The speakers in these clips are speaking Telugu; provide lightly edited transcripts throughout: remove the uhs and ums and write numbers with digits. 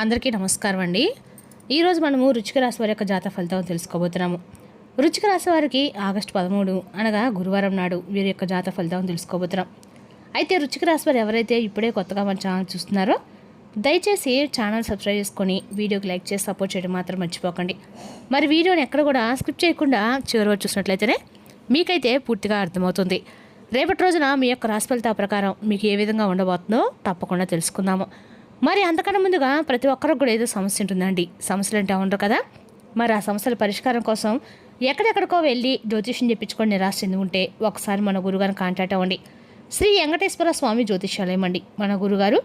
అందరికీ నమస్కారం అండి. ఈరోజు మనము వృశ్చిక రాశి వారి యొక్క జాతక ఫలితాలను తెలుసుకోబోతున్నాము. వృశ్చిక రాశి వారికి ఆగస్టు 13 అనగా గురువారం నాడు వీరి యొక్క జాతక ఫలితాలను తెలుసుకోబోతున్నాం. అయితే వృశ్చిక రాశి వారు ఎవరైతే ఇప్పుడే కొత్తగా మన ఛానల్ చూస్తున్నారో దయచేసి ఛానల్ సబ్స్క్రైబ్ చేసుకొని వీడియోకి లైక్ చేసి సపోర్ట్ చేయడం మాత్రం మర్చిపోకండి. మరి వీడియోని ఎక్కడ కూడా స్కిప్ చేయకుండా చివరి వరకు చూసినట్లయితేనే మీకైతే పూర్తిగా అర్థమవుతుంది. రేపటి రోజున మీ యొక్క రాశి ఫలితాల ప్రకారం మీకు ఏ విధంగా ఉండబోతుందో తప్పకుండా తెలుసుకుందాము. మరి అంతకన్నా ముందుగా ప్రతి ఒక్కరికి కూడా ఏదో సమస్య ఉంటుందండి. సమస్యలు అంటే ఉండరు కదా. మరి ఆ సమస్యల పరిష్కారం కోసం ఎక్కడెక్కడికో వెళ్ళి జ్యోతిష్యం చెప్పించుకొని నిరాశ చెంది ఉంటే ఒకసారి మన గురుగారిని కాంటాక్ట్ అవ్వండి. శ్రీ వెంకటేశ్వర స్వామి జ్యోతిష్యాలయం అండి. మన గురుగారు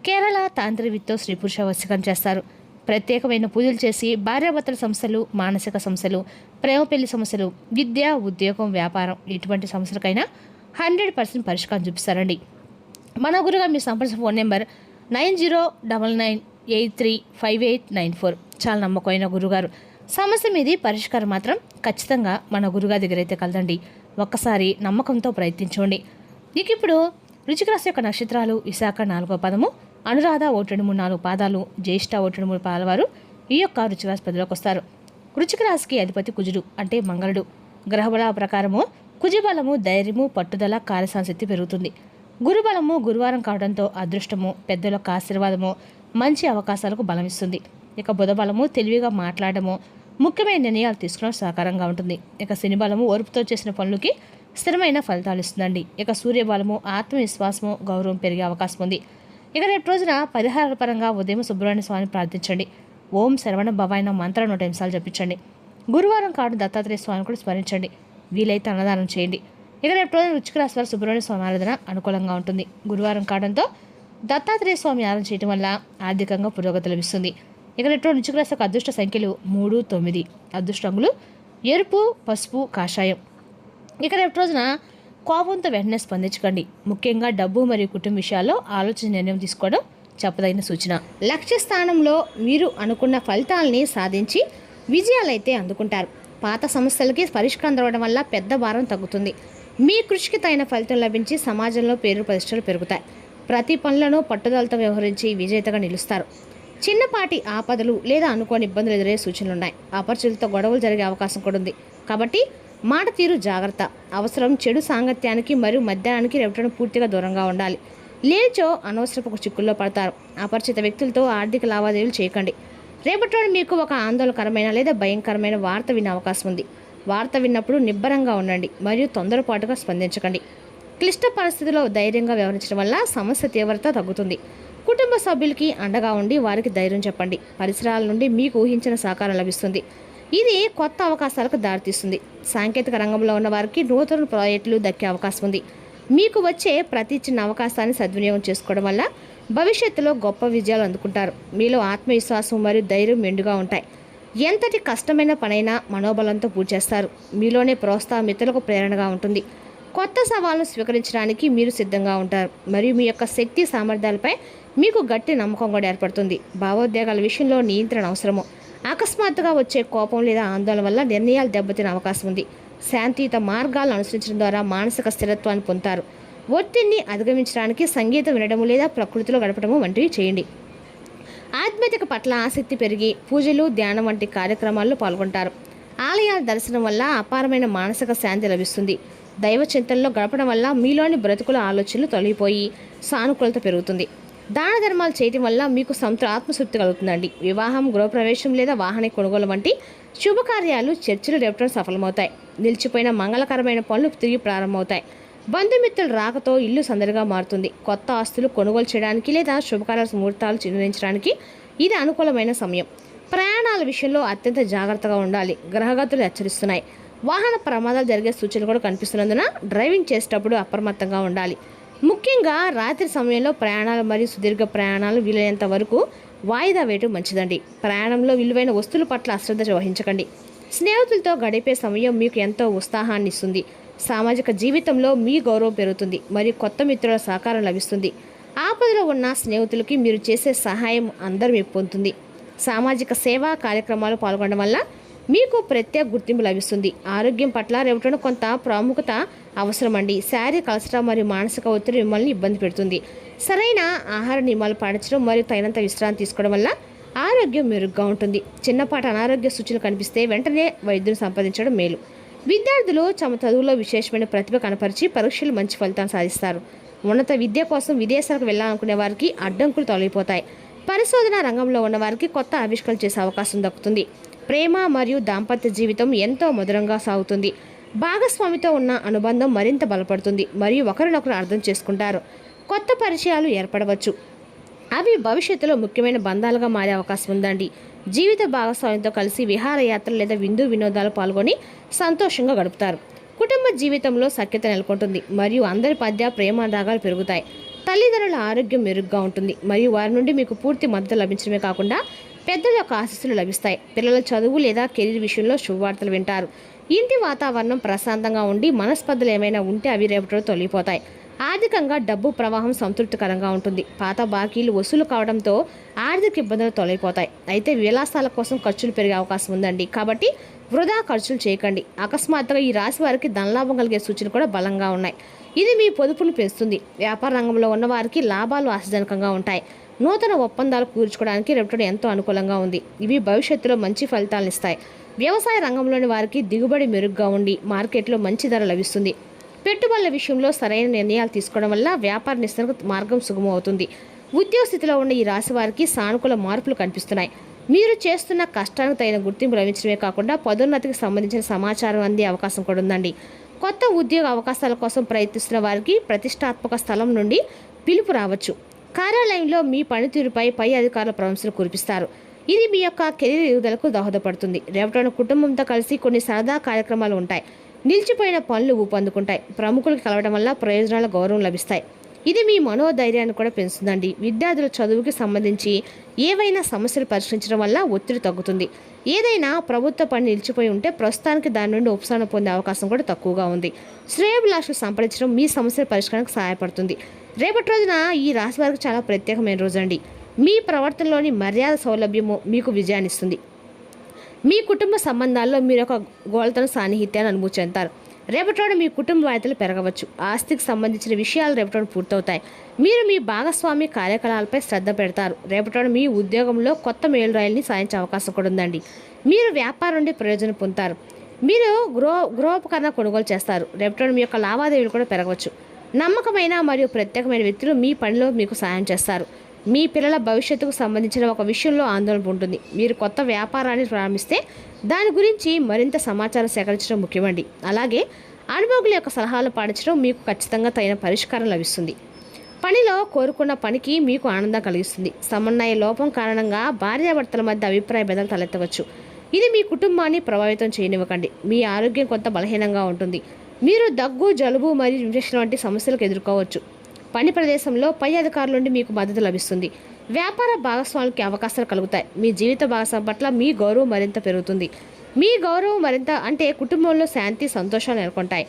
కేరళ తాంత్రికతో స్త్రీ పురుష వశీకరణ చేస్తారు. ప్రత్యేకమైన పూజలు చేసి భార్యాభర్తల సమస్యలు, మానసిక సమస్యలు, ప్రేమ పెళ్లి సమస్యలు, విద్య, ఉద్యోగం, వ్యాపారం ఇటువంటి సమస్యలకైనా 100% పరిష్కారం చూపిస్తారండి. మన గురుగారు మీ సంప్రదించిన ఫోన్ నెంబర్ 9099835894. చాలా నమ్మకమైన గురుగారు. సమస్య మీది పరిష్కారం మాత్రం ఖచ్చితంగా మన గురుగారి దగ్గర అయితే కలదండి. ఒక్కసారి నమ్మకంతో ప్రయత్నించండి. ఇక ఇప్పుడు వృశ్చిక రాశి యొక్క నక్షత్రాలు విశాఖ 4వ పదము, అనురాధ 1-2-3-4 పాదాలు, జ్యేష్ఠ 1-2-3 పాదాల వారు ఈ యొక్క వృశ్చిక రాశి పదిలోకి వస్తారు. వృశ్చిక రాశికి అధిపతి కుజుడు అంటే మంగళుడు. గ్రహబల ప్రకారము కుజబలము ధైర్యము, పట్టుదల, కార్యసాంశక్తి పెరుగుతుంది. గురుబలము గురువారం కావడంతో అదృష్టము, పెద్దలకు ఆశీర్వాదము, మంచి అవకాశాలకు బలమిస్తుంది. ఇక బుధబలము తెలివిగా మాట్లాడము, ముఖ్యమైన నిర్ణయాలు తీసుకోవడం సహకారంగా ఉంటుంది. ఇక శని బలము ఓర్పుతో చేసిన పనులకి స్థిరమైన ఫలితాలు ఇస్తుందండి. ఇక సూర్యబలము ఆత్మవిశ్వాసము, గౌరవం పెరిగే అవకాశం ఉంది. ఇక రేపు రోజున పరిహారాల పరంగా ఉదయం సుబ్రహ్మణ్య స్వామిని ప్రార్థించండి. ఓం శరవణ భవాయన మంత్ర 100 నిమిషాలు జపించండి. గురువారం కావడం దత్తాత్రేయ స్వామిని కూడా స్మరించండి. వీలైతే అన్నదానం చేయండి. ఇక రేపు రోజున వృశ్చిక రాశి వారి సుబ్రహ్మణ్య స్వామి ఆరాధన అనుకూలంగా ఉంటుంది. గురువారం కావడంతో దత్తాత్రేయ స్వామి ఆరాధన చేయడం వల్ల ఆర్థికంగా పురోగతి లభిస్తుంది. ఇక రేపు వృశ్చిక రాశి యొక్క అదృష్ట సంఖ్యలు 3, 9. అదృష్ట రంగులు ఎరుపు, పసుపు, కాషాయం. ఇక రేపు రోజున కోపంతో వెంటనే స్పందించకండి. ముఖ్యంగా డబ్బు మరియు కుటుంబ విషయాల్లో ఆలోచన నిర్ణయం తీసుకోవడం చెప్పదగిన సూచన. లక్ష్య స్థానంలో మీరు అనుకున్న ఫలితాలని సాధించి విజయాలైతే అందుకుంటారు. పాత సమస్యలకి పరిష్కారం దొరకడం వల్ల పెద్ద భారం తగ్గుతుంది. మీ కృషికి తగిన ఫలితం లభించి సమాజంలో పేరు ప్రతిష్టలు పెరుగుతాయి. ప్రతి పనులను పట్టుదలతో వ్యవహరించి విజేతగా నిలుస్తారు. చిన్నపాటి ఆపదలు లేదా అనుకోని ఇబ్బందులు ఎదురయ్యే సూచనలున్నాయి. అపరిచితులతో గొడవలు జరిగే అవకాశం కూడా ఉంది. కాబట్టి మాట తీరు జాగ్రత్త అవసరం. చెడు సాంగత్యానికి మరియు మద్యానికి రేపటిని పూర్తిగా దూరంగా ఉండాలి. లేచో అనవసరపు చిక్కుల్లో పడతారు. అపరిచిత వ్యక్తులతో ఆర్థిక లావాదేవీలు చేయకండి. రేపటి మీకు ఒక ఆందోళనకరమైన లేదా భయంకరమైన వార్త వినే అవకాశం ఉంది. వార్త విన్నప్పుడు నిబ్బరంగా ఉండండి మరియు తొందరపాటుగా స్పందించకండి. క్లిష్ట పరిస్థితిలో ధైర్యంగా వ్యవహరించడం వల్ల సమస్య తీవ్రత తగ్గుతుంది. కుటుంబ సభ్యులకి అండగా ఉండి వారికి ధైర్యం చెప్పండి. పరిసరాల నుండి మీకు ఊహించిన సహకారం లభిస్తుంది. ఇది కొత్త అవకాశాలకు దారితీస్తుంది. సాంకేతిక రంగంలో ఉన్న వారికి నూతన ప్రాజెక్టులు దక్కే అవకాశం ఉంది. మీకు వచ్చే ప్రతి చిన్న అవకాశాన్ని సద్వినియోగం చేసుకోవడం వల్ల భవిష్యత్తులో గొప్ప విజయాలు అందుకుంటారు. మీలో ఆత్మవిశ్వాసం మరియు ధైర్యం మెండుగా ఉంటాయి. ఎంతటి కష్టమైన పనైనా మనోబలంతో పూర్తి చేస్తారు. మీలోనే ప్రోత్సాహం ఇతరులకు ప్రేరణగా ఉంటుంది. కొత్త సవాళ్ళను స్వీకరించడానికి మీరు సిద్ధంగా ఉంటారు మరియు మీ యొక్క శక్తి సామర్థ్యాలపై మీకు గట్టి నమ్మకం కూడా ఏర్పడుతుంది. భావోద్వేగాల విషయంలో నియంత్రణ అవసరము. అకస్మాత్తుగా వచ్చే కోపం లేదా ఆందోళన వల్ల నిర్ణయాలు దెబ్బతినే అవకాశం ఉంది. శాంతియుత మార్గాలను అనుసరించడం ద్వారా మానసిక స్థిరత్వాన్ని పొందుతారు. ఒత్తిడిని అధిగమించడానికి సంగీతం వినడం లేదా ప్రకృతిలో గడపడము వంటివి చేయండి. ఆధ్యాత్మిక పట్ల ఆసక్తి పెరిగి పూజలు, ధ్యానం వంటి కార్యక్రమాల్లో పాల్గొంటారు. ఆలయాల దర్శనం వల్ల అపారమైన మానసిక శాంతి లభిస్తుంది. దైవ చింతనలో గడపడం వల్ల మీలోని బ్రతుకుల ఆలోచనలు తొలగిపోయి సానుకూలత పెరుగుతుంది. దాన ధర్మాలు చేయడం వల్ల మీకు ఆత్మశుద్ధి కలుగుతుందండి. వివాహం, గృహప్రవేశం లేదా వాహన కొనుగోలు వంటి శుభకార్యాలు, చర్చలు రేపడం సఫలమవుతాయి. నిలిచిపోయిన మంగళకరమైన పనులు తిరిగి ప్రారంభమవుతాయి. బంధుమిత్రుల రాకతో ఇల్లు సందడిగా మారుతుంది. కొత్త ఆస్తులు కొనుగోలు చేయడానికి లేదా శుభకార్యాల ముహూర్తాలు నిర్ణయించడానికి ఇది అనుకూలమైన సమయం. ప్రయాణాల విషయంలో అత్యంత జాగ్రత్తగా ఉండాలి. గ్రహగతులు హెచ్చరిస్తున్నాయి. వాహన ప్రమాదాలు జరిగే సూచనలు కూడా కనిపిస్తున్నందున డ్రైవింగ్ చేసేటప్పుడు అప్రమత్తంగా ఉండాలి. ముఖ్యంగా రాత్రి సమయంలో ప్రయాణాలు మరియు సుదీర్ఘ ప్రయాణాలు వీలైనంత వరకు వాయిదా వేయడం మంచిదండి. ప్రయాణంలో విలువైన వస్తువుల పట్ల అశ్రద్ధ వహించకండి. స్నేహితులతో గడిపే సమయం మీకు ఎంతో ఉత్సాహాన్ని ఇస్తుంది. సామాజిక జీవితంలో మీ గౌరవం పెరుగుతుంది మరియు కొత్త మిత్రుల సహకారం లభిస్తుంది. ఆపదలో ఉన్న స్నేహితులకి మీరు చేసే సహాయం అందరూ పొందుతుంది. సామాజిక సేవా కార్యక్రమాలు పాల్గొనడం వల్ల మీకు ప్రత్యేక గుర్తింపు లభిస్తుంది. ఆరోగ్యం పట్ల రేపటిన కొంత ప్రాముఖ్యత అవసరమండి. శారీరక అలసట మరియు మానసిక ఒత్తిడి మిమ్మల్ని ఇబ్బంది పెడుతుంది. సరైన ఆహార నియమాలు పాటించడం మరియు తగినంత విశ్రాంతి తీసుకోవడం వల్ల ఆరోగ్యం మెరుగ్గా ఉంటుంది. చిన్నపాటి అనారోగ్య సూచనలు కనిపిస్తే వెంటనే వైద్యుని సంప్రదించడం మేలు. విద్యార్థులు తమ చదువులో విశేషమైన ప్రతిభ కనపరిచి పరీక్షలు మంచి ఫలితాలు సాధిస్తారు. ఉన్నత విద్య కోసం విదేశాలకు వెళ్ళాలనుకునే వారికి అడ్డంకులు తొలగిపోతాయి. పరిశోధన రంగంలో ఉన్న వారికి కొత్త ఆవిష్కరణ చేసే అవకాశం దక్కుతుంది. ప్రేమ మరియు దాంపత్య జీవితం ఎంతో మధురంగా సాగుతుంది. భాగస్వామితో ఉన్న అనుబంధం మరింత బలపడుతుంది మరియు ఒకరినొకరు అర్థం చేసుకుంటారు. కొత్త పరిచయాలు ఏర్పడవచ్చు. అవి భవిష్యత్తులో ముఖ్యమైన బంధాలుగా మారే అవకాశం ఉందండి. జీవిత భాగస్వామితో కలిసి విహారయాత్రలు లేదా వినోదాలు పాల్గొని సంతోషంగా గడుపుతారు. కుటుంబ జీవితంలో సఖ్యత నెలకొంటుంది మరియు అందరి మధ్య ప్రేమానురాగాలు పెరుగుతాయి. తల్లిదండ్రుల ఆరోగ్యం మెరుగ్గా ఉంటుంది మరియు వారి నుండి మీకు పూర్తి మద్దతు లభించడమే కాకుండా పెద్దల యొక్క ఆశీస్సులు లభిస్తాయి. పిల్లల చదువు లేదా కెరీర్ విషయంలో శుభవార్తలు వింటారు. ఇంటి వాతావరణం ప్రశాంతంగా ఉండి మనస్పర్ధలు ఏమైనా ఉంటే అవి రేపటిలో తొలగిపోతాయి. ఆర్థికంగా డబ్బు ప్రవాహం సంతృప్తికరంగా ఉంటుంది. పాత బాకీలు వసూలు కావడంతో ఆర్థిక ఇబ్బందులు తొలగిపోతాయి. అయితే విలాసాల కోసం ఖర్చులు పెరిగే అవకాశం ఉందండి. కాబట్టి వృధా ఖర్చులు చేయకండి. అకస్మాత్తుగా ఈ రాశి వారికి ధనలాభం కలిగే సూచనలు కూడా బలంగా ఉన్నాయి. ఇది మీ పొదుపును పెంచుతుంది. వ్యాపార రంగంలో ఉన్న వారికి లాభాలు ఆశాజనకంగా ఉంటాయి. నూతన ఒప్పందాలు కూర్చుకోవడానికి రేపటి ఎంతో అనుకూలంగా ఉంది. ఇవి భవిష్యత్తులో మంచి ఫలితాలను ఇస్తాయి. వ్యవసాయ రంగంలోని వారికి దిగుబడి మెరుగ్గా ఉండి మార్కెట్లో మంచి ధర లభిస్తుంది. పెట్టుబడుల విషయంలో సరైన నిర్ణయాలు తీసుకోవడం వల్ల వ్యాపార నిశ్చనకు మార్గం సుగమం అవుతుంది. ఉద్యోగ స్థితిలో ఉన్న ఈ రాశి వారికి సానుకూల మార్పులు కనిపిస్తున్నాయి. మీరు చేస్తున్న కష్టానికి తగిన గుర్తింపు లభించడమే కాకుండా పదోన్నతికి సంబంధించిన సమాచారం అందే అవకాశం కూడా ఉందండి. కొత్త ఉద్యోగ అవకాశాల కోసం ప్రయత్నిస్తున్న వారికి ప్రతిష్టాత్మక స్థలం నుండి పిలుపు రావచ్చు. కార్యాలయంలో మీ పనితీరుపై పై అధికారుల ప్రశంసలు కురిపిస్తారు. ఇది మీ యొక్క కెరీర్ ఎదుగుదలకు దోహదపడుతుంది. రేపటి కుటుంబంతో కలిసి కొన్ని సరదా కార్యక్రమాలు ఉంటాయి. నిలిచిపోయిన పనులు ఊపందుకుంటాయి. ప్రముఖులకు కలవడం వల్ల ప్రయోజనాల గౌరవం లభిస్తాయి. ఇది మీ మనోధైర్యాన్ని కూడా పెంచుతుందండి. విద్యార్థుల చదువుకి సంబంధించి ఏవైనా సమస్యలు పరిష్కరించడం వల్ల ఒత్తిడి తగ్గుతుంది. ఏదైనా ప్రభుత్వ పని నిలిచిపోయి ఉంటే ప్రస్తుతానికి దాని నుండి ఉపశమనం పొందే అవకాశం కూడా తక్కువగా ఉంది. శ్రేయోభిలాషులు సంప్రదించడం మీ సమస్యల పరిష్కారానికి సహాయపడుతుంది. రేపటి రోజున ఈ రాశి వారికి చాలా ప్రత్యేకమైన రోజు అండి. మీ ప్రవర్తనలోని మర్యాద సౌలభ్యము మీకు విజయాన్నిస్తుంది. మీ కుటుంబ సంబంధాల్లో మీరు ఒక గోళతను సాన్నిహిత్యాన్ని అనుభూతి చెందుతారు. రేపటి మీ కుటుంబ బాధ్యతలు పెరగవచ్చు. ఆస్తికి సంబంధించిన విషయాలు రేపటి పూర్తవుతాయి. మీరు మీ భాగస్వామి కార్యకలాపాలపై శ్రద్ధ పెడతారు. రేపటి మీ ఉద్యోగంలో కొత్త మేలురాయిల్ని సాధించే అవకాశం కూడా ఉందండి. మీరు వ్యాపారం నుండి ప్రయోజనం పొందుతారు. మీరు గృహోపకరణ కొనుగోలు చేస్తారు. రేపటి మీ యొక్క లావాదేవీలు కూడా పెరగవచ్చు. నమ్మకమైన మరియు ప్రత్యేకమైన వ్యక్తులు మీ పనిలో మీకు సహాయం చేస్తారు. మీ పిల్లల భవిష్యత్తుకు సంబంధించిన ఒక విషయంలో ఆందోళన ఉంటుంది. మీరు కొత్త వ్యాపారాన్ని ప్రారంభిస్తే దాని గురించి మరింత సమాచారం సేకరించడం ముఖ్యమండి. అలాగే అనుభవకుల యొక్క సలహాలు పాటించడం మీకు ఖచ్చితంగా తగిన పరిష్కారం లభిస్తుంది. పనిలో కోరుకున్న పనికి మీకు ఆనందం కలిగిస్తుంది. సమన్వయ లోపం కారణంగా భార్యాభర్తల మధ్య అభిప్రాయ భేదాలు తలెత్తవచ్చు. ఇది మీ కుటుంబాన్ని ప్రభావితం చేయనివ్వకండి. మీ ఆరోగ్యం కొంత బలహీనంగా ఉంటుంది. మీరు దగ్గు, జలుబు మరియు ఇన్ఫెక్షన్ వంటి సమస్యలకు ఎదుర్కోవచ్చు. పని ప్రదేశంలో పై అధికారుల నుండి మీకు మద్దతు లభిస్తుంది. వ్యాపార భాగస్వాములకి అవకాశాలు కలుగుతాయి. మీ జీవిత భాగస్వామి పట్ల మీ గౌరవం మరింత పెరుగుతుంది. మీ గౌరవం మరింత అంటే కుటుంబంలో శాంతి, సంతోషాలు నెలకొంటాయి.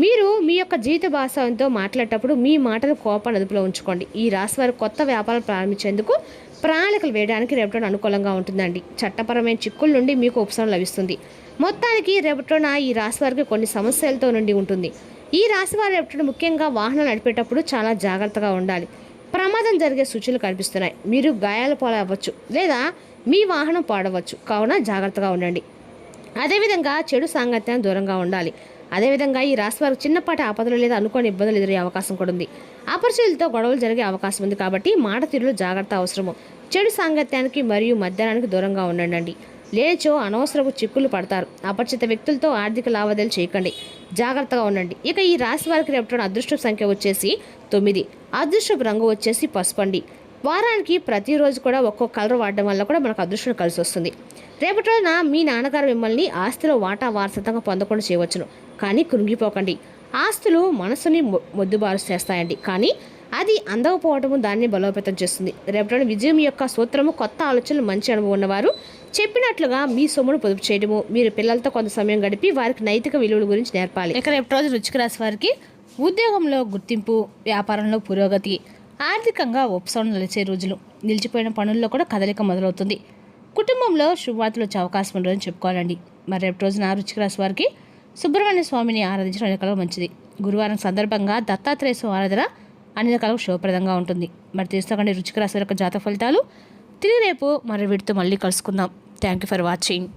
మీరు మీ యొక్క జీవిత భాగస్వామితో మాట్లాడేటప్పుడు మీ మాటలు కోపాన్ని అదుపులో ఉంచుకోండి. ఈ రాశి వారు కొత్త వ్యాపారం ప్రారంభించేందుకు ప్రణాళికలు వేయడానికి రేపటి అనుకూలంగా ఉంటుందండి. చట్టపరమైన చిక్కుల నుండి మీకు ఉపశమనం లభిస్తుంది. మొత్తానికి రేపటిన ఈ రాశి వారికి కొన్ని సమస్యలతో నుండి ఉంటుంది. ఈ రాశి వారు రేపటి ముఖ్యంగా వాహనాలు నడిపేటప్పుడు చాలా జాగ్రత్తగా ఉండాలి. ప్రమాదం జరిగే సూచనలు కనిపిస్తున్నాయి. మీరు గాయాల పాలవ్వచ్చు లేదా మీ వాహనం పాడవచ్చు. కావున జాగ్రత్తగా ఉండండి. అదేవిధంగా చెడు సాంగత్యానికి దూరంగా ఉండాలి. అదేవిధంగా ఈ రాశి వారికి చిన్నపాటి ఆపదలు లేదా అనుకోని ఇబ్బందులు ఎదురయ్యే అవకాశం కూడా ఉంది. అపరిచితులతో గొడవలు జరిగే అవకాశం ఉంది. కాబట్టి మాట తీరులో జాగ్రత్త అవసరము. చెడు సాంగత్యానికి మరియు మధ్యాహ్నానికి దూరంగా ఉండండి. లేచో అనవసరపు చిక్కులు పడతారు. అపరిచిత వ్యక్తులతో ఆర్థిక లావాదేవీలు చేయకండి. జాగ్రత్తగా ఉండండి. ఇక ఈ రాశి వారికి రేపటి అదృష్ట సంఖ్య వచ్చేసి 9. అదృష్టపు రంగు వచ్చేసి పసుపండి. వారానికి ప్రతిరోజు కూడా ఒక్కో కలర్ వాడడం వల్ల కూడా మనకు అదృష్టం కలిసి వస్తుంది. రేపటి రోజున మీ నాన్నగారు మిమ్మల్ని ఆస్తిలో వాటా వారసత్వంగా పొందకుండా చేయవచ్చును. కానీ కృంగిపోకండి. ఆస్తులు మనసుని మొద్దుబారు చేస్తాయండి. కానీ అది అందకపోవటము దాన్ని బలోపేతం చేస్తుంది. రేపటి విజయం యొక్క సూత్రము కొత్త ఆలోచనలు, మంచి అనుభవం ఉన్నవారు చెప్పినట్లుగా మీ సొమ్మును పొదుపు చేయడము, మీరు పిల్లలతో కొంత సమయం గడిపి వారికి నైతిక విలువల గురించి నేర్పాలి. ఇక రేపటి రోజు వృశ్చిక రాశి వారికి ఉద్యోగంలో గుర్తింపు, వ్యాపారంలో పురోగతి, ఆర్థికంగా ఉపశమనం నిలిచే రోజులు. నిలిచిపోయిన పనుల్లో కూడా కదలిక మొదలవుతుంది. కుటుంబంలో శుభవార్తలు వచ్చే అవకాశం ఉండదని చెప్పుకోవాలండి. మరి రేపటి రోజున వృశ్చిక రాశి వారికి సుబ్రహ్మణ్య స్వామిని ఆరాధించడం అన్ని రకాలుగా మంచిది. గురువారం సందర్భంగా దత్తాత్రేయ స్వామి ఆరాధన అన్ని రకాలుగా శుభప్రదంగా ఉంటుంది. మరి తీసుకోకండి వృశ్చిక రాశి యొక్క జాతక ఫలితాలు. తిరిగి రేపు మరో వీడితో మళ్ళీ కలుసుకుందాం. Thank you for watching.